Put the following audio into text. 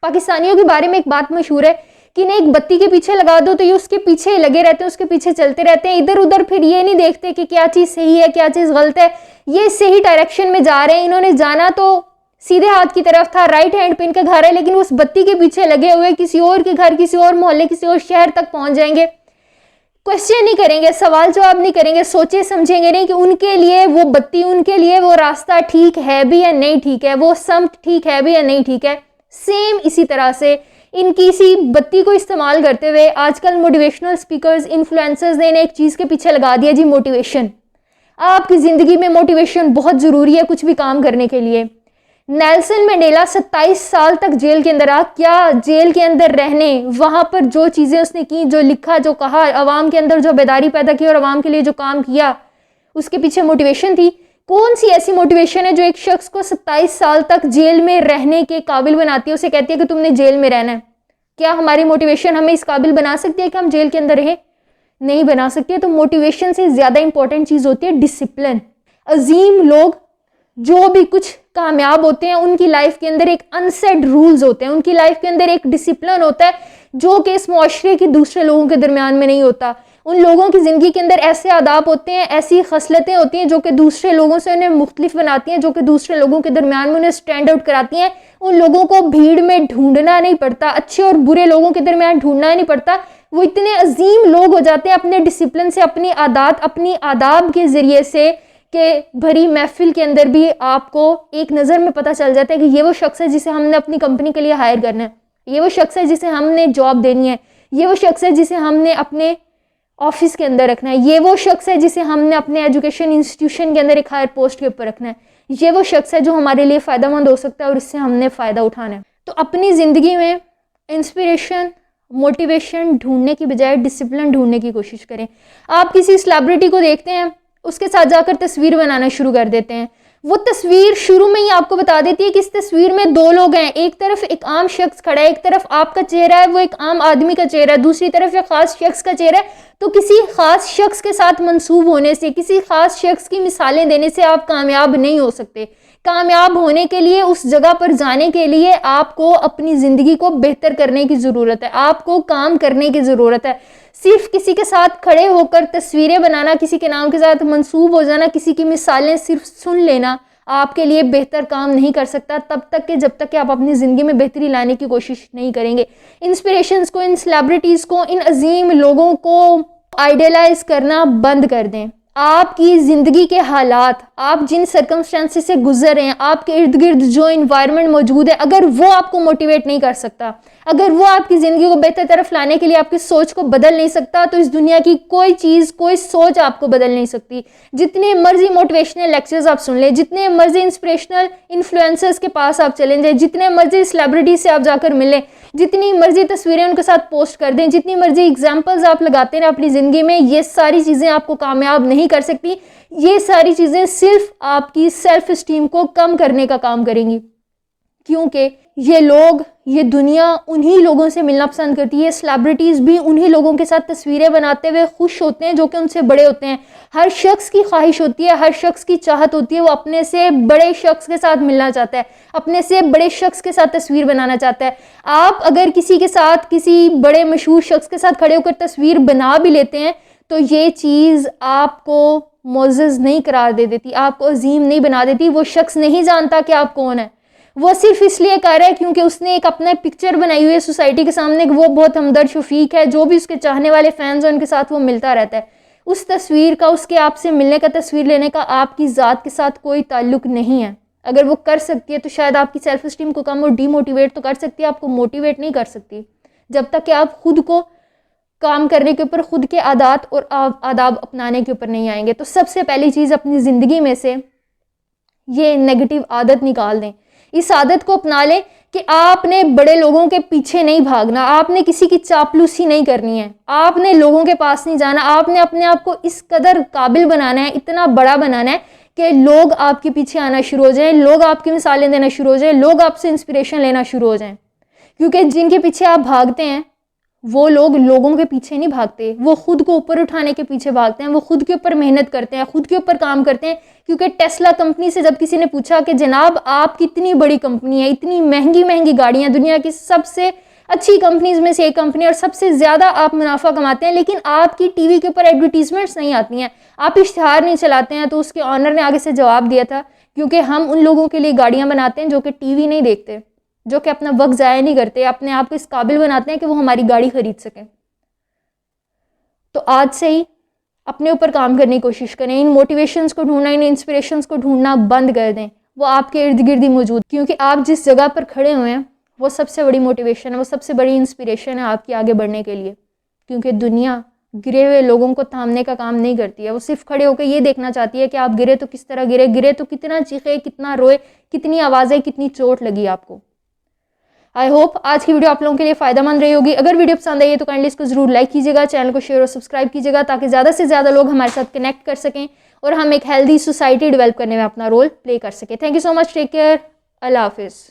پاکستانیوں کے بارے میں ایک بات مشہور ہے کہ انہیں ایک بتی کے پیچھے لگا دو تو یہ اس کے پیچھے لگے رہتے ہیں، اس کے پیچھے چلتے رہتے ہیں، ادھر ادھر پھر یہ نہیں دیکھتے کہ کیا چیز صحیح ہے کیا چیز غلط ہے، یہ صحیح ڈائریکشن میں جا رہے ہیں، انہوں نے جانا تو سیدھے ہاتھ کی طرف تھا، رائٹ ہینڈ پہ ان کا گھر ہے، لیکن اس بتی کے پیچھے لگے ہوئے کسی اور کے گھر، کسی اور محلے، کسی اور شہر تک پہنچ جائیں گے، کوشچن نہیں کریں گے، سوال جواب نہیں کریں گے، سوچے سمجھیں گے نہیں کہ ان کے لیے وہ بتی، ان کے لیے وہ راستہ ٹھیک ہے بھی یا نہیں ٹھیک ہے، وہ سمت ٹھیک ہے بھی یا نہیں ٹھیک ہے۔ سیم اسی طرح سے ان کی اسی بتی کو استعمال کرتے ہوئے آج کل موٹیویشنل سپیکرز، انفلوئنسرز نے ایک چیز کے پیچھے لگا دیا جی، موٹیویشن۔ آپ کی زندگی میں موٹیویشن بہت ضروری ہے کچھ بھی کام کرنے کے لیے۔ نیلسن منڈیلا 27 سال تک جیل کے اندر کیا جیل کے اندر رہنے، وہاں پر جو چیزیں اس نے کی، جو لکھا، جو کہا، عوام کے اندر جو بیداری پیدا کی اور عوام کے لیے جو کام کیا، اس کے پیچھے موٹیویشن تھی۔ کون سی ایسی موٹیویشن ہے جو ایک شخص کو 27 سال تک جیل میں رہنے کے قابل بناتی ہے، اسے کہتی ہے کہ تم نے جیل میں رہنا ہے؟ کیا ہماری موٹیویشن ہمیں اس قابل بنا سکتی ہے کہ ہم جیل کے اندر رہیں؟ نہیں بنا سکتی ہے۔ تو موٹیویشن سے زیادہ امپورٹنٹ چیز ہوتی ہے ڈسپلن۔ عظیم لوگ جو بھی کچھ کامیاب ہوتے ہیں ان کی لائف کے اندر ایک انسیٹ رولز ہوتے ہیں، ان کی لائف کے اندر ایک ڈسپلن ہوتا ہے جو کہ اس معاشرے کی دوسرے لوگوں کے درمیان میں نہیں ہوتا۔ ان لوگوں کی زندگی کے اندر ایسے آداب ہوتے ہیں، ایسی خصلتیں ہوتی ہیں جو کہ دوسرے لوگوں سے انہیں مختلف بناتی ہیں، جو کہ دوسرے لوگوں کے درمیان میں انہیں سٹینڈ آؤٹ کراتی ہیں۔ ان لوگوں کو بھیڑ میں ڈھونڈنا نہیں پڑتا، اچھے اور برے لوگوں کے درمیان ڈھونڈنا نہیں پڑتا، وہ اتنے عظیم لوگ ہو جاتے ہیں اپنے ڈسپلن سے، اپنی عادات، اپنی آداب کے ذریعے سے کہ بھری محفل کے اندر بھی آپ کو ایک نظر میں پتہ چل جاتا ہے کہ یہ وہ شخص ہے جسے ہم نے اپنی کمپنی کے لیے ہائر کرنا ہے، یہ وہ شخص ہے جسے ہم نے جاب دینی ہے، یہ وہ شخص ہے جسے ہم نے اپنے آفس کے اندر رکھنا ہے، یہ وہ شخص ہے جسے ہم نے اپنے ایجوکیشن انسٹیٹیوشن کے اندر ایک ہائر پوسٹ کے اوپر رکھنا ہے، یہ وہ شخص ہے جو ہمارے لیے فائدہ مند ہو سکتا ہے اور اس سے ہم نے فائدہ اٹھانا ہے۔ تو اپنی زندگی میں انسپریشن، موٹیویشن ڈھونڈنے کی بجائے ڈسپلن ڈھونڈنے کی کوشش کریں۔ آپ کسی سیلیبریٹی کو دیکھتے ہیں، اس کے ساتھ جا کر تصویر بنانا شروع کر دیتے ہیں، وہ تصویر شروع میں ہی آپ کو بتا دیتی ہے کہ اس تصویر میں دو لوگ ہیں، ایک طرف ایک عام شخص کھڑا ہے، ایک طرف آپ کا چہرہ ہے، وہ ایک عام آدمی کا چہرہ ہے، دوسری طرف ایک خاص شخص کا چہرہ ہے۔ تو کسی خاص شخص کے ساتھ منسوب ہونے سے، کسی خاص شخص کی مثالیں دینے سے آپ کامیاب نہیں ہو سکتے۔ کامیاب ہونے کے لیے، اس جگہ پر جانے کے لیے آپ کو اپنی زندگی کو بہتر کرنے کی ضرورت ہے، آپ کو کام کرنے کی ضرورت ہے۔ صرف کسی کے ساتھ کھڑے ہو کر تصویریں بنانا، کسی کے نام کے ساتھ منسوب ہو جانا، کسی کی مثالیں صرف سن لینا آپ کے لیے بہتر کام نہیں کر سکتا تب تک کہ جب تک کہ آپ اپنی زندگی میں بہتری لانے کی کوشش نہیں کریں گے۔ انسپریشنز کو، ان سیلیبریٹیز کو، ان عظیم لوگوں کو آئیڈیلائز کرنا بند کر دیں۔ آپ کی زندگی کے حالات، آپ جن سرکمسٹانسز سے گزر رہے ہیں، آپ کے ارد گرد جو انوائرمنٹ موجود ہے، اگر وہ آپ کو موٹیویٹ نہیں کر سکتا، اگر وہ آپ کی زندگی کو بہتر طرف لانے کے لیے آپ کی سوچ کو بدل نہیں سکتا، تو اس دنیا کی کوئی چیز، کوئی سوچ آپ کو بدل نہیں سکتی۔ جتنے مرضی موٹیویشنل لیکچرز آپ سن لیں، جتنے مرضی انسپریشنل انفلوئنسرز کے پاس آپ چلیں جائیں، جتنے مرضی سیلیبریٹی سے آپ جا کر ملیں، جتنی مرضی تصویریں ان کے ساتھ پوسٹ کر دیں، جتنی مرضی ایگزامپلز آپ لگاتے ہیں اپنی زندگی میں، یہ ساری چیزیں آپ کو کامیاب نہیں کر سکتی۔ یہ ساری چیزیں صرف آپ کی سیلف اسٹیم کو کم کرنے کا کام کریں گی، کیونکہ یہ لوگ، یہ دنیا انہی لوگوں سے ملنا پسند کرتی ہے۔ سیلیبریٹیز بھی انہی لوگوں کے ساتھ تصویریں بناتے ہوئے خوش ہوتے ہیں جو کہ ان سے بڑے ہوتے ہیں۔ ہر شخص کی خواہش ہوتی ہے، ہر شخص کی چاہت ہوتی ہے، وہ اپنے سے بڑے شخص کے ساتھ ملنا چاہتا ہے، اپنے سے بڑے شخص کے ساتھ تصویر بنانا چاہتا ہے۔ آپ اگر کسی کے ساتھ، کسی بڑے مشہور شخص کے ساتھ کھڑے ہو کر تصویر بنا بھی لیتے ہیں تو یہ چیز آپ کو معزز نہیں قرار دے دیتی، آپ کو عظیم نہیں بنا دیتی۔ وہ شخص نہیں جانتا کہ آپ کون ہیں، وہ صرف اس لیے کر رہا ہے کیونکہ اس نے ایک اپنا پکچر بنائی ہوئی ہے سوسائٹی کے سامنے کہ وہ بہت ہمدرد شفیق ہے، جو بھی اس کے چاہنے والے فینز ہیں ان کے ساتھ وہ ملتا رہتا ہے۔ اس تصویر کا، اس کے آپ سے ملنے کا، تصویر لینے کا آپ کی ذات کے ساتھ کوئی تعلق نہیں ہے۔ اگر وہ کر سکتی ہے تو شاید آپ کی سیلف اسٹیم کو کم اور ڈی موٹیویٹ تو کر سکتی ہے، آپ کو موٹیویٹ نہیں کر سکتی جب تک کہ آپ خود کو کام کرنے کے اوپر، خود کے عادات اور آداب اپنانے کے اوپر نہیں آئیں گے۔ تو سب سے پہلی چیز، اپنی زندگی میں سے یہ نیگیٹو عادت نکال دیں۔ اس عادت کو اپنا لیں کہ آپ نے بڑے لوگوں کے پیچھے نہیں بھاگنا، آپ نے کسی کی چاپلوسی نہیں کرنی ہے، آپ نے لوگوں کے پاس نہیں جانا، آپ نے اپنے آپ کو اس قدر قابل بنانا ہے، اتنا بڑا بنانا ہے کہ لوگ آپ کے پیچھے آنا شروع ہو جائیں، لوگ آپ کی مثالیں دینا شروع ہو جائیں، لوگ آپ سے انسپریشن لینا شروع ہو جائیں۔ کیونکہ جن کے پیچھے آپ بھاگتے ہیں وہ لوگ لوگوں کے پیچھے نہیں بھاگتے، وہ خود کو اوپر اٹھانے کے پیچھے بھاگتے ہیں، وہ خود کے اوپر محنت کرتے ہیں، خود کے اوپر کام کرتے ہیں. کیونکہ ٹیسلا کمپنی سے جب کسی نے پوچھا کہ جناب آپ کی اتنی بڑی کمپنی ہے، اتنی مہنگی مہنگی گاڑیاں، دنیا کی سب سے اچھی کمپنیز میں سے ایک کمپنی اور سب سے زیادہ آپ منافع کماتے ہیں، لیکن آپ کی ٹی وی کے اوپر ایڈورٹیزمنٹس نہیں آتی ہیں، آپ اشتہار نہیں چلاتے ہیں، تو اس کے آنر نے آگے سے جواب دیا تھا کیونکہ ہم ان لوگوں کے لیے گاڑیاں بناتے ہیں جو کہ ٹی وی نہیں دیکھتے، جو کہ اپنا وقت ضائع نہیں کرتے، اپنے آپ کو اس قابل بناتے ہیں کہ وہ ہماری گاڑی خرید سکیں. تو آج سے ہی اپنے اوپر کام کرنے کی کوشش کریں، ان موٹیویشنز کو ڈھونڈنا، ان انسپریشنز کو ڈھونڈنا بند کر دیں. وہ آپ کے ارد گرد ہی موجود، کیونکہ آپ جس جگہ پر کھڑے ہوئے ہیں وہ سب سے بڑی موٹیویشن ہے، وہ سب سے بڑی انسپریشن ہے آپ کی آگے بڑھنے کے لیے. کیونکہ دنیا گرے ہوئے لوگوں کو تھامنے کا کام نہیں کرتی ہے، وہ صرف کھڑے ہو کے یہ دیکھنا چاہتی ہے کہ آپ گرے تو کس طرح گرے تو کتنا چیخے، کتنا روئے، کتنی آوازیں، کتنی چوٹ لگی آپ کو. آئی ہوپ آج کی ویڈیو آپ لوگوں کے لیے فائدہ مند رہی ہوگی. اگر ویڈیو پسند آئی ہے تو کائنڈلی اس کو ضرور لائک کیجیے گا، چینل کو شیئر اور سبسکرائب کیجیے گا تاکہ زیادہ سے زیادہ لوگ ہمارے ساتھ کنیکٹ کر سکیں اور ہم ایک ہیلدی سوسائٹی ڈیولپ کرنے میں اپنا رول پلے کر سکیں. Thank you so much, take care, اللہ حافظ.